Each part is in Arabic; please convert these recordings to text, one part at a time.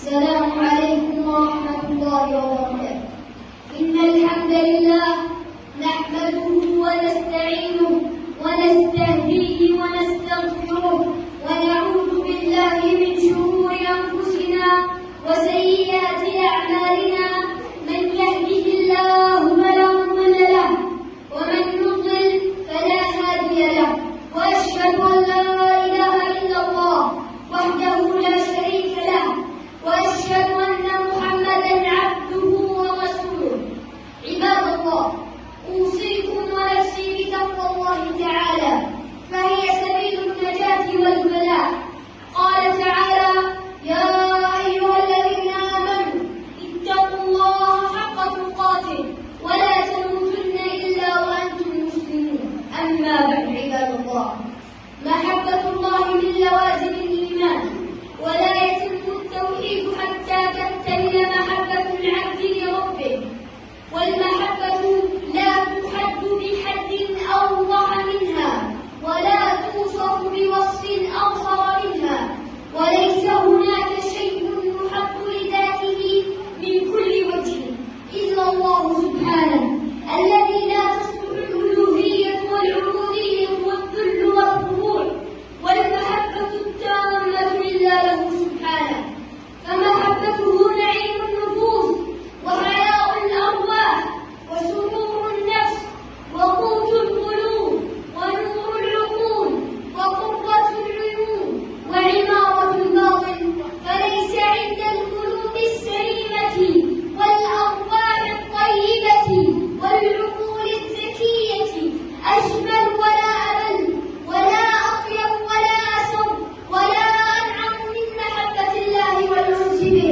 السلام عليكم ورحمة الله وبركاته. إن الحمد لله نحمده ونستعينه ونستهديه ونستغفره ونعوذ بالله من شرور أنفسنا وسيئات أعمالنا. من يهده الله فلا مضل له ومن يضلل فلا هادي له، وأشهد أن لا إله إلا الله وحده لا شريك له، وأشهد أن محمدًا عبده ورسوله. عباد الله، أوصيكم ونفسي بتقوى الله تعالى، فهي سبيل النجاة والفلاح. قال تعالى: يا أيها الذين آمنوا اتقوا الله حق تقاته ولا تموتن إلا وأنتم مسلمون. أما بعد، عباد الله، محبة الله من لوازم الإيمان، ولا يتم التوحيد حتى تكتمل محبة العبد لربه. والمحبة لا تحد بحد أوضح منها، ولا توصف بوصف أوصر منها، وليس هناك شيء يحب لذاته من كل وجه إلا الله سبحانه، الذي لا تصلح الألوهية والعبودية والذل والخضوع والمحبة التامة إلا له سبحانه. فمحبته نعيم النفوس وحياء الأرواح وسرور النفس وقوت القلوب ونور العقول وقرة العيون وعمارة الباطن. فليس عند القلوب السليمة والأرواح الطيبة والعقول الزكية أجمل ولا أمل ولا أطيب ولا أسر ولا أنعم من محبة الله والأنس به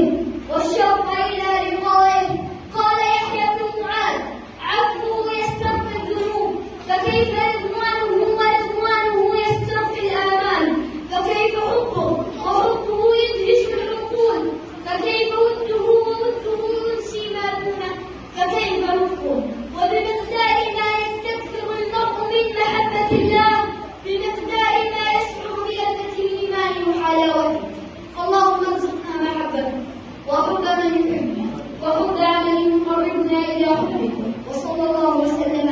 والشوق إلى لقائه. قال يحيى بن معاذ: عبده يسترقي الذنوب، فكيف رضوانه ورضوانه يسترقي الآمال؟ فكيف حبه وحبه يدهش العقول؟ فكيف وده ووده ينسي ما دونه؟ فكيف رفقه؟ وبمقدار ما يستكثر المرء من محبة الله بمقدار ما يشعر بلذة الإيمان وحلاوته. اللهم ارزقنا محبته وحب من يحبه وحب عمل يقربنا إلى حبه. وصلى الله وسلم